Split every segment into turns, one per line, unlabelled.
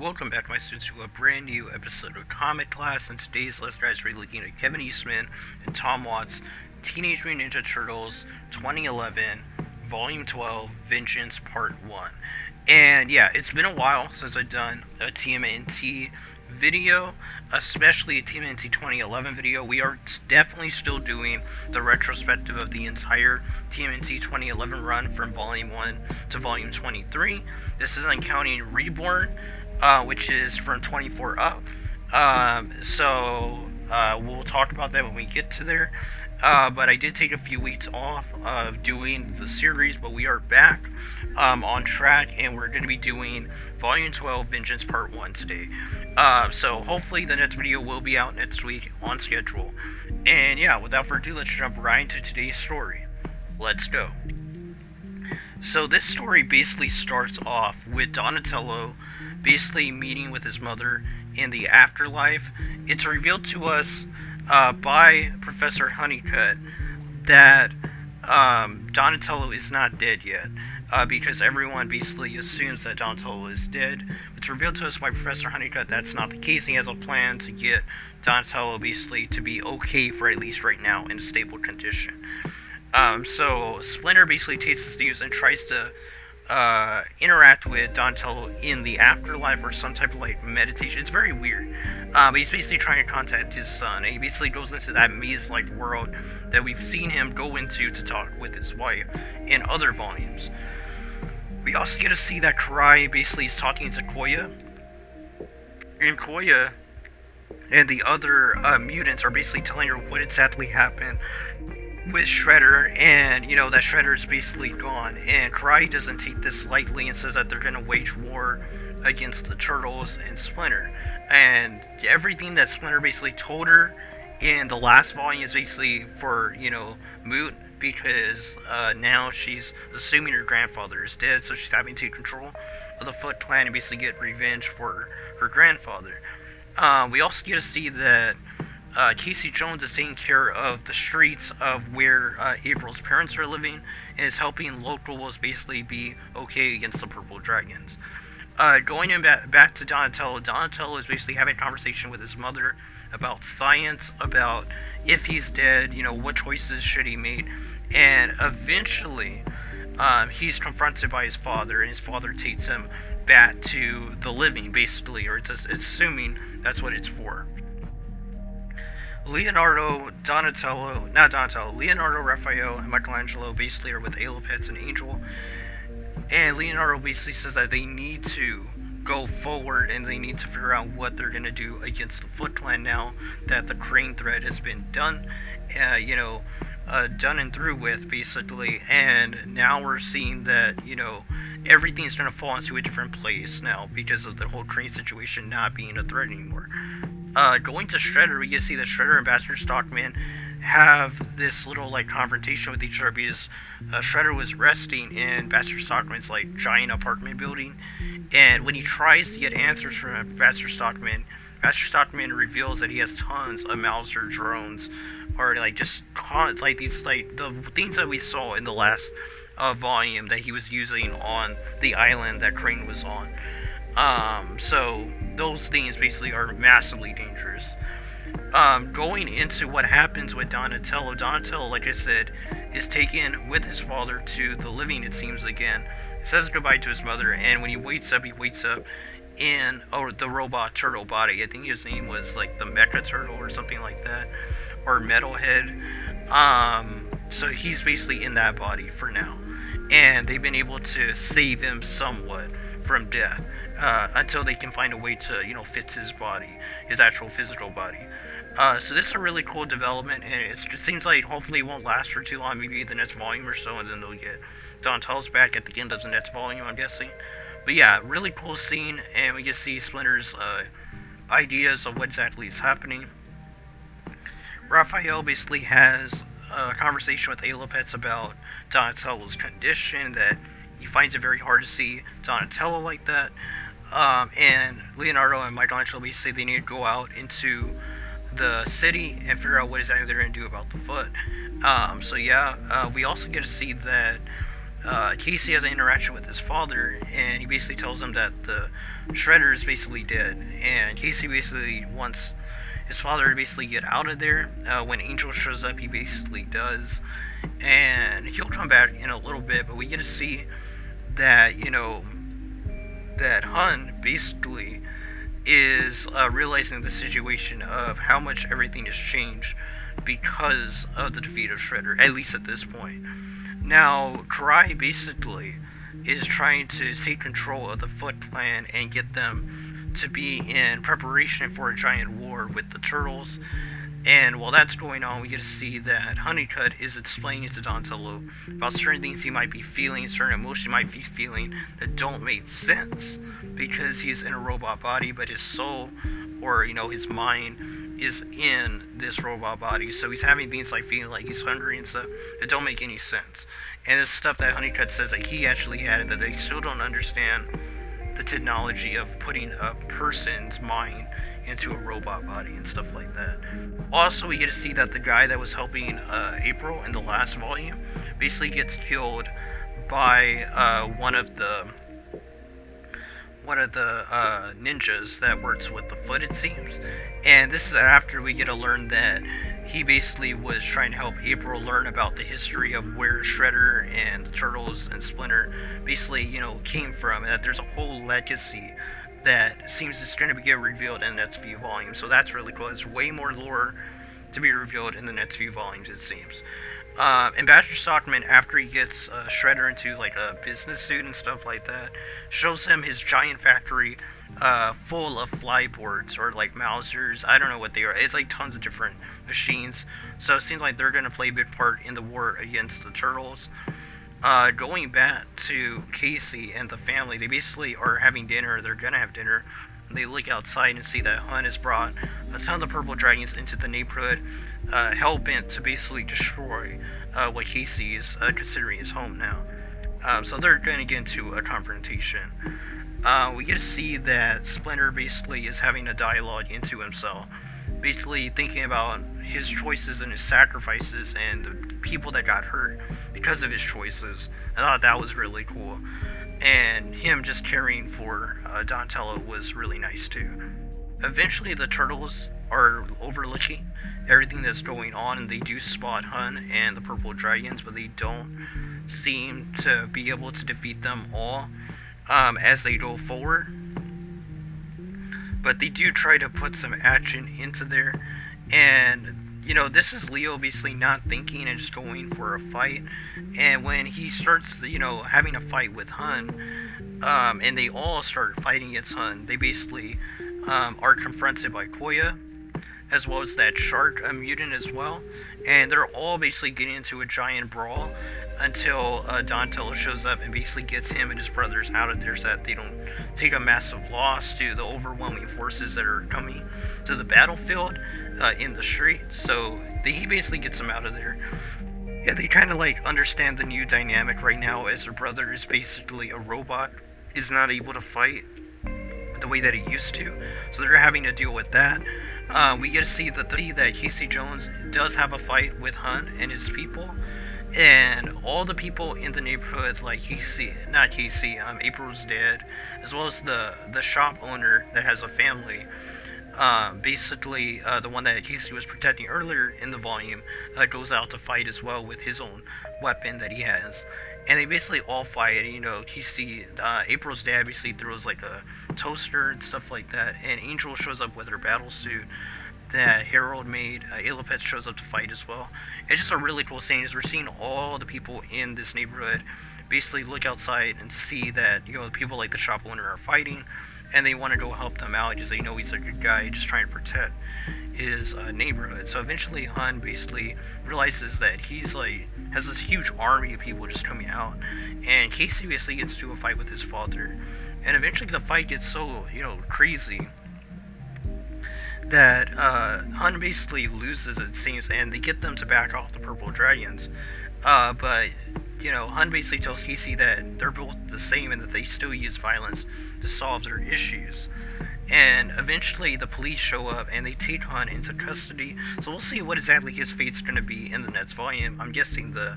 Welcome back, my students, to a brand new episode of Comic Class. And today's lesson is really looking at Kevin Eastman and Tom Watts' Teenage Mutant Ninja Turtles 2011, Volume 12, Vengeance Part 1. And yeah, it's been a while since I've done a TMNT video, especially a TMNT 2011 video. We are definitely still doing the retrospective of the entire TMNT 2011 run from Volume 1 to Volume 23. This isn't counting Reborn, which is from 24 up. We'll talk about that when we get to there. But I did take a few weeks off of doing the series, but we are back on track, and we're going to be doing Volume 12, Vengeance Part 1 today. So hopefully the next video will be out next week on schedule. And yeah, without further ado, let's jump right into today's story. Let's go. So this story basically starts off with Donatello basically meeting with his mother in the afterlife. It's revealed to us by Professor Honeycutt that Donatello is not dead yet, because everyone basically assumes that Donatello is dead. It's revealed to us by Professor Honeycutt that's not the case. He has a plan to get Donatello basically to be okay for at least right now in a stable condition. So Splinter basically takes this news and tries to interact with Donatello in the afterlife or some type of like meditation. It's very weird. But he's basically trying to contact his son, and he basically goes into that maze-like world that we've seen him go into to talk with his wife in other volumes. We also get to see that Karai basically is talking to Koya, and Koya and the other mutants are basically telling her what exactly happened with Shredder, and you know that Shredder is basically gone, and Karai doesn't take this lightly and says that they're gonna wage war against the Turtles and Splinter. And everything that Splinter basically told her in the last volume is basically for, moot, because now she's assuming her grandfather is dead, so she's having to take control of the Foot Clan and basically get revenge for her grandfather. We also get to see that Casey Jones is taking care of the streets of where April's parents are living, and is helping locals basically be okay against the Purple Dragons. Going back to Donatello, Donatello is basically having a conversation with his mother about science, about if he's dead, what choices should he make, and eventually he's confronted by his father, and his father takes him back to the living, basically, or it's assuming that's what it's for. Leonardo, Raphael, and Michelangelo basically are with Alopets and Angel. And Leonardo basically says that they need to go forward and they need to figure out what they're going to do against the Foot Clan now that the Crane threat has been done, done and through with, basically. And now we're seeing that, everything's going to fall into a different place now because of the whole Crane situation not being a threat anymore. Going to Shredder, we can see that Shredder and Bastard Stockman have this little confrontation with each other because Shredder was resting in Bastard Stockman's giant apartment building, and when he tries to get answers from Bastard Stockman reveals that he has tons of Mauser drones, or these the things that we saw in the last volume that he was using on the island that Crane was on. So those things basically are massively dangerous. Going into what happens with Donatello, like I said, is taken with his father to the living, it seems again. Says goodbye to his mother, and when he wakes up in the robot turtle body. I think his name was the Mecha Turtle or something like that, or Metalhead. So he's basically in that body for now, and they've been able to save him somewhat from death, until they can find a way to, fix his body, his actual physical body. So this is a really cool development, and it seems like hopefully it won't last for too long, maybe the next volume or so, and then they'll get Donatello's back at the end of the next volume, I'm guessing. But yeah, really cool scene, and we can see Splinter's ideas of what exactly is happening. Raphael basically has a conversation with Alopets about Donatello's condition, that he finds it very hard to see Donatello like that. And Leonardo and Michelangelo basically they need to go out into the city and figure out what exactly they're going to do about the Foot. We also get to see that Casey has an interaction with his father, and he basically tells him that the Shredder is basically dead, and Casey basically wants his father to basically get out of there. When Angel shows up, he basically does, and he'll come back in a little bit, but we get to see that, that Hun basically is realizing the situation of how much everything has changed because of the defeat of Shredder, at least at this point. Now, Karai basically is trying to take control of the Foot Clan and get them to be in preparation for a giant war with the Turtles. And while that's going on, we get to see that Honeycutt is explaining to Donatello about certain things he might be feeling, certain emotions he might be feeling that don't make sense because he's in a robot body, but his soul, or his mind, is in this robot body. So he's having things like feeling like he's hungry and stuff that don't make any sense. And this stuff that Honeycutt says that he actually had, and that they still don't understand the technology of putting a person's mind into a robot body and stuff like that. Also, we get to see that the guy that was helping April in the last volume basically gets killed by one of the ninjas that works with the Foot, it seems. And this is after we get to learn that he basically was trying to help April learn about the history of where Shredder and the Turtles and Splinter basically, came from, and that there's a whole legacy that seems it's going to get revealed in the next few volumes. So that's really cool. There's way more lore to be revealed in the next few volumes, it seems. Ambassador Stockman, after he gets Shredder into like a business suit and stuff like that, shows him his giant factory full of flyboards or like Mausers. I don't know what they are. It's like tons of different machines. So it seems like they're going to play a big part in the war against the Turtles. Going back to Casey and the family, they basically are having dinner. They're going to have dinner. They look outside and see that Hun has brought a ton of purple dragons into the neighborhood, hell-bent to basically destroy what Casey is considering his home now. So they're going to get into a confrontation. We get to see that Splinter basically is having a dialogue into himself, basically thinking about his choices and his sacrifices and the people that got hurt because of his choices. I thought that was really cool. And him just caring for Donatello was really nice too. Eventually the Turtles are overlooking everything that's going on, and they do spot Hun and the purple dragons, but they don't seem to be able to defeat them all as they go forward. But they do try to put some action into there, and this is Leo basically not thinking and just going for a fight. And when he starts, having a fight with Hun, and they all start fighting against Hun, they basically are confronted by Koya, as well as that shark, a mutant as well. And they're all basically getting into a giant brawl until Donatello shows up and basically gets him and his brothers out of there so that they don't take a massive loss to the overwhelming forces that are coming to the battlefield in the street. So he basically gets them out of there. Yeah, they kind of understand the new dynamic right now, as their brother is basically a robot, is not able to fight the way that he used to. So they're having to deal with that. We get to see that Casey Jones does have a fight with Hun and his people, and all the people in the neighborhood, like April's dad, as well as the shop owner that has a family. Basically, the one that Casey was protecting earlier in the volume goes out to fight as well with his own weapon that he has. And they basically all fight. Casey, April's dad basically throws like a toaster and stuff like that. And Angel shows up with her battle suit that Harold made. Elipet shows up to fight as well. It's just a really cool scene, as we're seeing all the people in this neighborhood basically look outside and see that, the people like the shop owner are fighting. And they want to go help them out because they know he's a good guy just trying to protect his neighborhood. So eventually Hun basically realizes that he's has this huge army of people just coming out, and Casey basically gets into a fight with his father. And eventually the fight gets so crazy that Hun basically loses, it seems, and they get them to back off the purple dragons. But Hun basically tells Casey that they're both the same and that they still use violence to solve their issues. And eventually the police show up and they take Hun into custody. So we'll see what exactly his fate's going to be in the next volume. I'm guessing the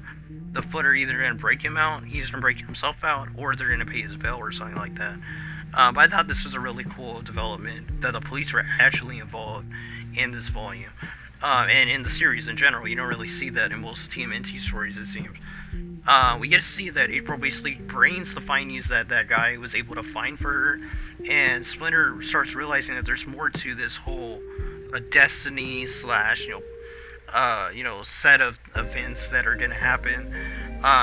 Foot are either going to break him out, he's going to break himself out, or they're going to pay his bail or something like that. But I thought this was a really cool development that the police were actually involved in this volume. And in the series in general, you don't really see that in most TMNT stories, it seems. We get to see that April basically brings the findings that guy was able to find for her, and Splinter starts realizing that there's more to this whole destiny slash set of events that are going to happen,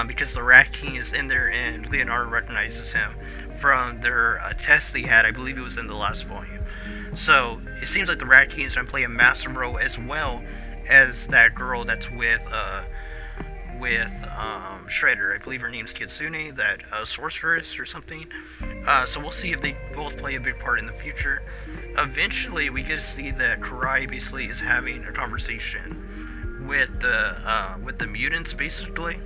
because the Rat King is in there and Leonardo recognizes him from their test they had. I believe it was in the last volume. So it seems like the Rat King is going to play a massive role, as well as that girl that's with Shredder. I believe her name's Kitsune, that sorceress or something. So we'll see if they both play a big part in the future. Eventually, we get to see that Karai basically is having a conversation with the mutants, basically.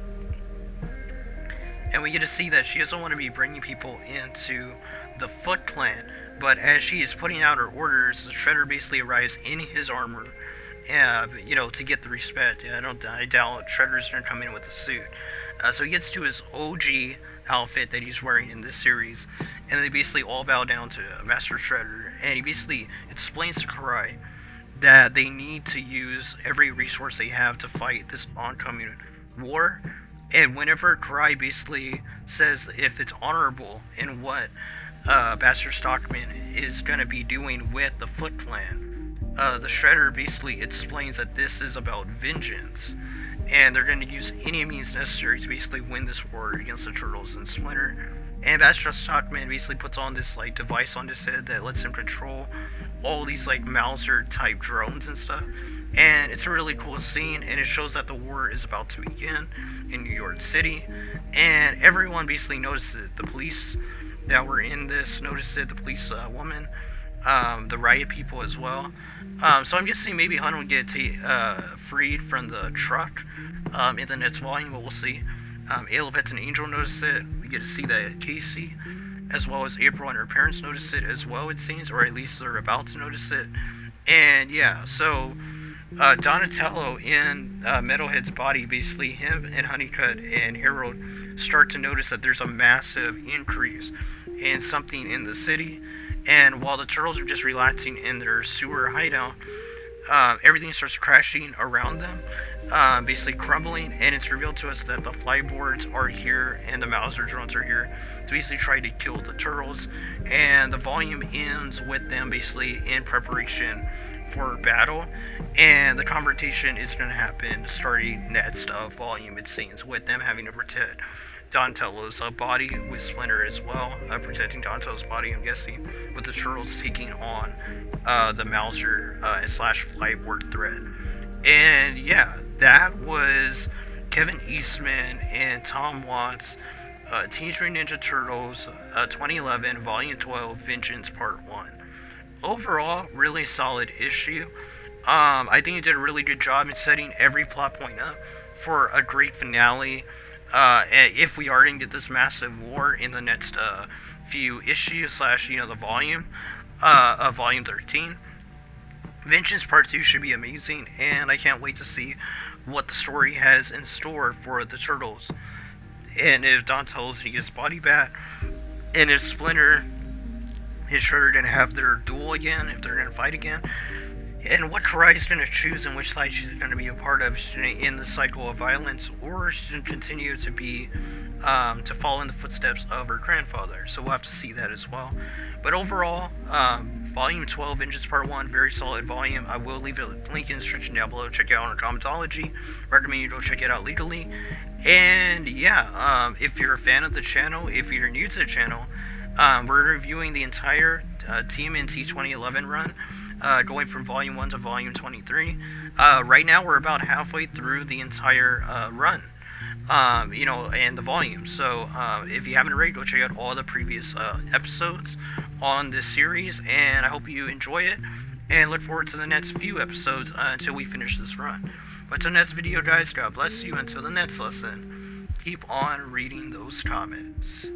And we get to see that she doesn't want to be bringing people into the Foot Clan, but as she is putting out her orders, Shredder basically arrives in his armor, to get the respect. I doubt Shredder's gonna come in with a suit. So he gets to his OG outfit that he's wearing in this series, and they basically all bow down to Master Shredder, and he basically explains to Karai that they need to use every resource they have to fight this oncoming war. And whenever Karai basically says if it's honorable in what Bastard Stockman is going to be doing with the Foot Clan, the Shredder basically explains that this is about vengeance, and they're going to use any means necessary to basically win this war against the Turtles and Splinter. And Bastard Stockman basically puts on this device on his head that lets him control all these Mauser type drones and stuff. And it's a really cool scene, and it shows that the war is about to begin in New York City, and everyone basically notices it. The police that were in this noticed it, the police woman, the riot people as well. So I'm guessing maybe Hun will get freed from the truck in the next volume, but we'll see. Ayla Pets and Angel notice it. We get to see that Casey, as well as April and her parents, notice it as well, it seems, or at least they're about to notice it. And yeah, so Donatello in Metalhead's body, basically him and Honeycutt and Harold start to notice that there's a massive increase in something in the city, and while the Turtles are just relaxing in their sewer hideout, everything starts crashing around them, basically crumbling, and it's revealed to us that the flyboards are here and the Mauser drones are here to basically try to kill the Turtles, and the volume ends with them basically in preparation for battle, and the confrontation is going to happen starting next volume, it seems, with them having to protect Donatello's body, with Splinter as well, protecting Donatello's body, I'm guessing, with the Turtles taking on the Mauser slash Flyboard threat. And yeah, that was Kevin Eastman and Tom Watts' Teenage Mutant Ninja Turtles 2011 Volume 12 Vengeance Part 1. Overall, really solid issue. I think it did a really good job in setting every plot point up for a great finale. If we are going to get this massive war in the next few issues slash the volume of Volume 13, Vengeance Part 2 should be amazing, and I can't wait to see what the story has in store for the Turtles, and if Donatello's going to get his body back, and if Splinter is Shredder going to have their duel again, if they're going to fight again, and what Karai is going to choose and which side she's going to be a part of in the cycle of violence, or she's going to continue to be to follow in the footsteps of her grandfather. So we'll have to see that as well. But overall, Volume 12, Vengeance Part 1, very solid volume. I will leave a link in the description down below. Check it out on Comicsology. Recommend you go check it out legally. And yeah, if you're a fan of the channel, if you're new to the channel, we're reviewing the entire TMNT 2011 run, going from Volume 1 to Volume 23. Right now we're about halfway through the entire run, and the volume. So if you haven't already, go check out all the previous episodes on this series, and I hope you enjoy it, and look forward to the next few episodes until we finish this run. But till next video, guys, God bless you. Until the next lesson, keep on reading those comments.